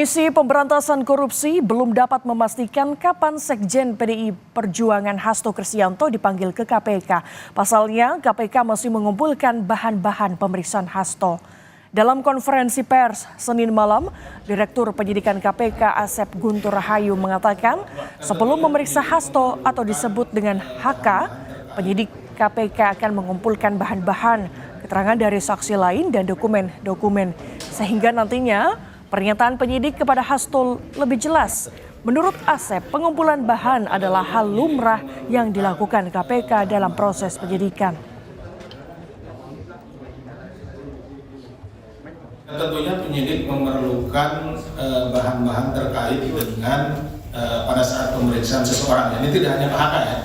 Komisi Pemberantasan Korupsi belum dapat memastikan kapan Sekjen PDI Perjuangan Hasto Kristianto dipanggil ke KPK. Pasalnya, KPK masih mengumpulkan bahan-bahan pemeriksaan Hasto. Dalam konferensi pers Senin malam, Direktur Penyidikan KPK Asep Guntur Rahayu mengatakan, sebelum memeriksa Hasto atau disebut dengan HK, penyidik KPK akan mengumpulkan bahan-bahan, keterangan dari saksi lain dan dokumen-dokumen, sehingga nantinya pernyataan penyidik kepada Hasto lebih jelas. Menurut Asep, pengumpulan bahan adalah hal lumrah yang dilakukan KPK dalam proses penyidikan. Tentunya penyidik memerlukan bahan-bahan terkait dengan pada saat pemeriksaan seseorang. Ini tidak hanya PHK ya.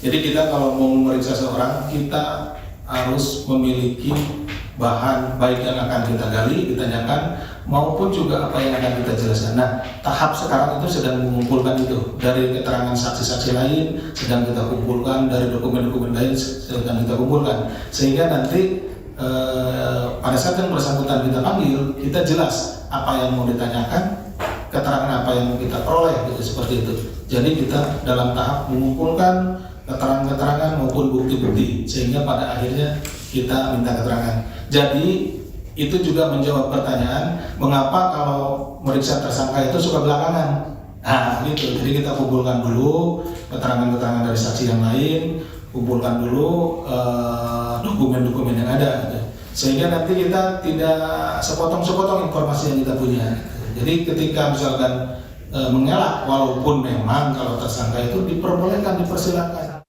Jadi kita kalau mau memeriksa seseorang, kita harus memiliki bahan baik yang akan kita gali, ditanyakan, maupun juga apa yang akan kita jelaskan. Nah, tahap sekarang itu sedang mengumpulkan itu. Dari keterangan saksi-saksi lain sedang kita kumpulkan, dari dokumen-dokumen lain sedang kita kumpulkan. Sehingga nanti pada saat yang bersangkutan kita panggil, kita jelas apa yang mau ditanyakan, keterangan apa yang mau kita peroleh, gitu, seperti itu. Jadi kita dalam tahap mengumpulkan keterangan-keterangan maupun bukti-bukti, sehingga pada akhirnya kita minta keterangan. Jadi itu juga menjawab pertanyaan, mengapa kalau meriksa tersangka itu suka belakangan? Nah, gitu. Jadi kita kumpulkan dulu keterangan-keterangan dari saksi yang lain, kumpulkan dulu dokumen-dokumen yang ada, gitu. Sehingga nanti kita tidak sepotong-sepotong informasi yang kita punya. Jadi ketika misalkan mengelak, walaupun memang kalau tersangka itu diperbolehkan, dipersilakan.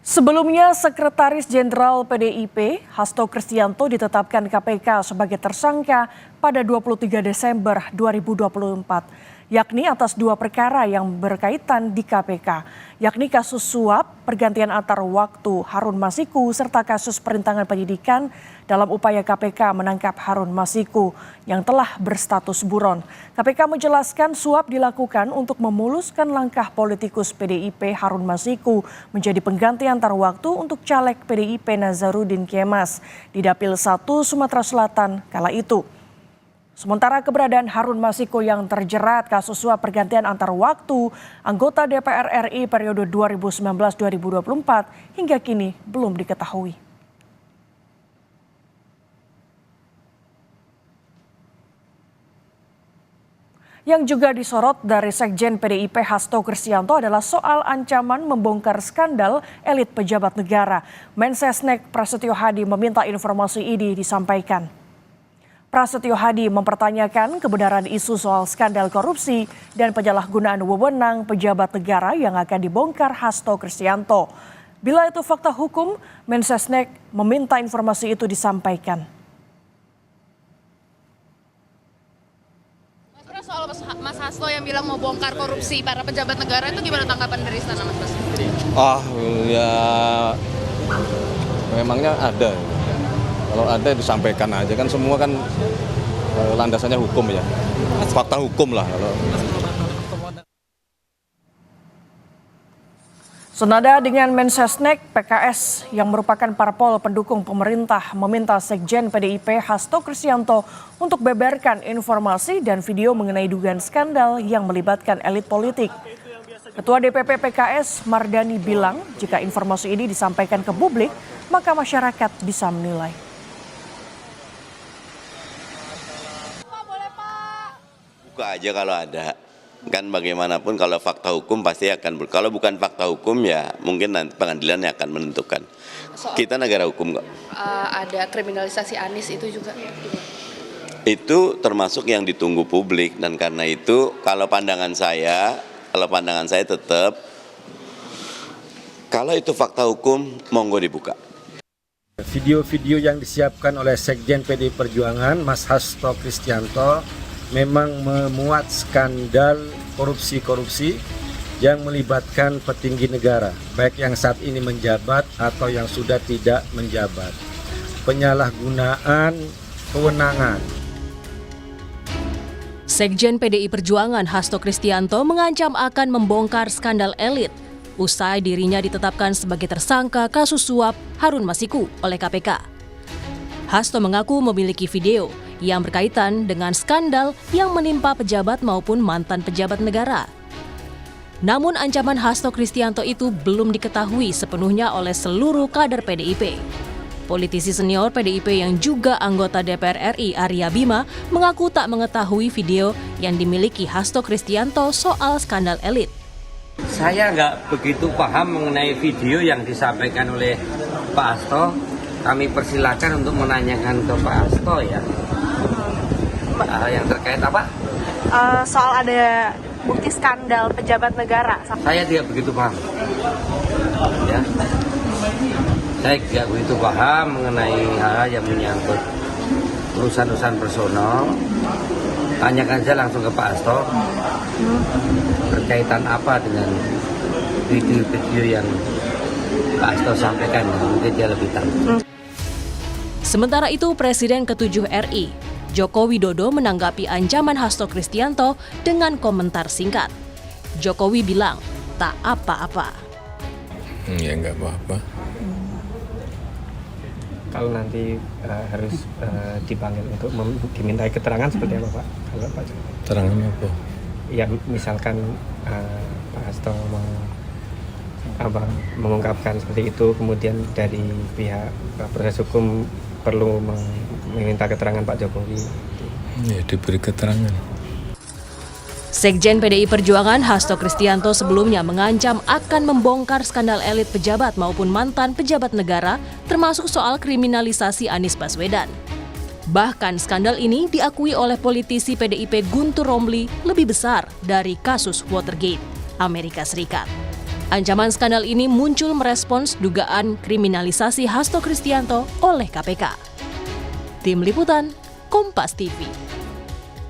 Sebelumnya, Sekretaris Jenderal PDIP Hasto Kristianto ditetapkan KPK sebagai tersangka pada 23 Desember 2024, yakni atas 2 perkara yang berkaitan di KPK, yakni kasus suap, pergantian antar waktu Harun Masiku, serta kasus perintangan penyidikan dalam upaya KPK menangkap Harun Masiku yang telah berstatus buron. KPK menjelaskan suap dilakukan untuk memuluskan langkah politikus PDIP Harun Masiku menjadi pengganti antar waktu untuk caleg PDIP Nazarudin Kemas di Dapil 1 Sumatera Selatan kala itu. Sementara keberadaan Harun Masiku yang terjerat kasus suap pergantian antar waktu anggota DPR RI periode 2019-2024 hingga kini belum diketahui. Yang juga disorot dari Sekjen PDIP Hasto Kristianto adalah soal ancaman membongkar skandal elit pejabat negara. Mensesnek Prasetyo Hadi meminta informasi ini disampaikan. Prasetyo Hadi mempertanyakan kebenaran isu soal skandal korupsi dan penyalahgunaan wewenang pejabat negara yang akan dibongkar Hasto Kristianto. Bila itu fakta hukum, Mensesnek meminta informasi itu disampaikan. Soal Mas Hasto yang bilang mau bongkar korupsi para pejabat negara itu gimana tanggapan dari istana, Mas Hasto? Ya memangnya ada. Kalau ada disampaikan aja, kan semua kan landasannya hukum ya, fakta hukum lah. Senada dengan Mensesnek, PKS yang merupakan parpol pendukung pemerintah meminta Sekjen PDIP Hasto Kristianto untuk beberkan informasi dan video mengenai dugaan skandal yang melibatkan elit politik. Ketua DPP PKS Mardani bilang jika informasi ini disampaikan ke publik, maka masyarakat bisa menilai. Buka aja kalau ada, kan bagaimanapun kalau fakta hukum pasti akan, kalau bukan fakta hukum ya mungkin nanti pengadilan yang akan menentukan. Kita negara hukum kok. Ada kriminalisasi Anies itu juga. Itu termasuk yang ditunggu publik, dan karena itu kalau pandangan saya tetap kalau itu fakta hukum monggo dibuka. Video-video yang disiapkan oleh Sekjen PDI Perjuangan Mas Hasto Kristianto memang memuat skandal korupsi yang melibatkan petinggi negara, baik yang saat ini menjabat atau yang sudah tidak menjabat. Penyalahgunaan kewenangan. Sekjen PDI Perjuangan Hasto Kristianto mengancam akan membongkar skandal elit usai dirinya ditetapkan sebagai tersangka kasus suap Harun Masiku oleh KPK. Hasto mengaku memiliki video yang berkaitan dengan skandal yang menimpa pejabat maupun mantan pejabat negara. Namun ancaman Hasto Kristianto itu belum diketahui sepenuhnya oleh seluruh kader PDIP. Politisi senior PDIP yang juga anggota DPR RI Arya Bima mengaku tak mengetahui video yang dimiliki Hasto Kristianto soal skandal elit. Saya nggak begitu paham mengenai video yang disampaikan oleh Pak Hasto. Kami persilakan untuk menanyakan ke Pak Hasto ya. Yang terkait apa? Soal ada bukti skandal pejabat negara. Saya tidak begitu paham. Ya. Saya tidak begitu paham mengenai hal yang menyangkut urusan-urusan personal. Tanyakan saja langsung ke Pak Hasto. Berkaitan apa dengan video-video yang Pak Hasto sampaikan, mungkin dia lebih tahu. Sementara itu, Presiden ke-7 RI, Joko Widodo menanggapi ancaman Hasto Kristianto dengan komentar singkat. Jokowi bilang, tak apa-apa. Ya nggak apa-apa. Kalau nanti harus dipanggil untuk dimintai keterangan seperti apa Pak? Kalau Pak Jokowi. Keterangan apa? Ya misalkan Pak Hasto mengungkapkan seperti itu, kemudian dari pihak proses hukum perlu meminta keterangan Pak Jokowi. Ya diberi keterangan. Sekjen PDI Perjuangan Hasto Kristianto sebelumnya mengancam akan membongkar skandal elit pejabat maupun mantan pejabat negara, termasuk soal kriminalisasi Anies Baswedan. Bahkan skandal ini diakui oleh politisi PDIP Guntur Romli lebih besar dari kasus Watergate, Amerika Serikat. Ancaman skandal ini muncul merespons dugaan kriminalisasi Hasto Kristianto oleh KPK. Tim Liputan, Kompas TV.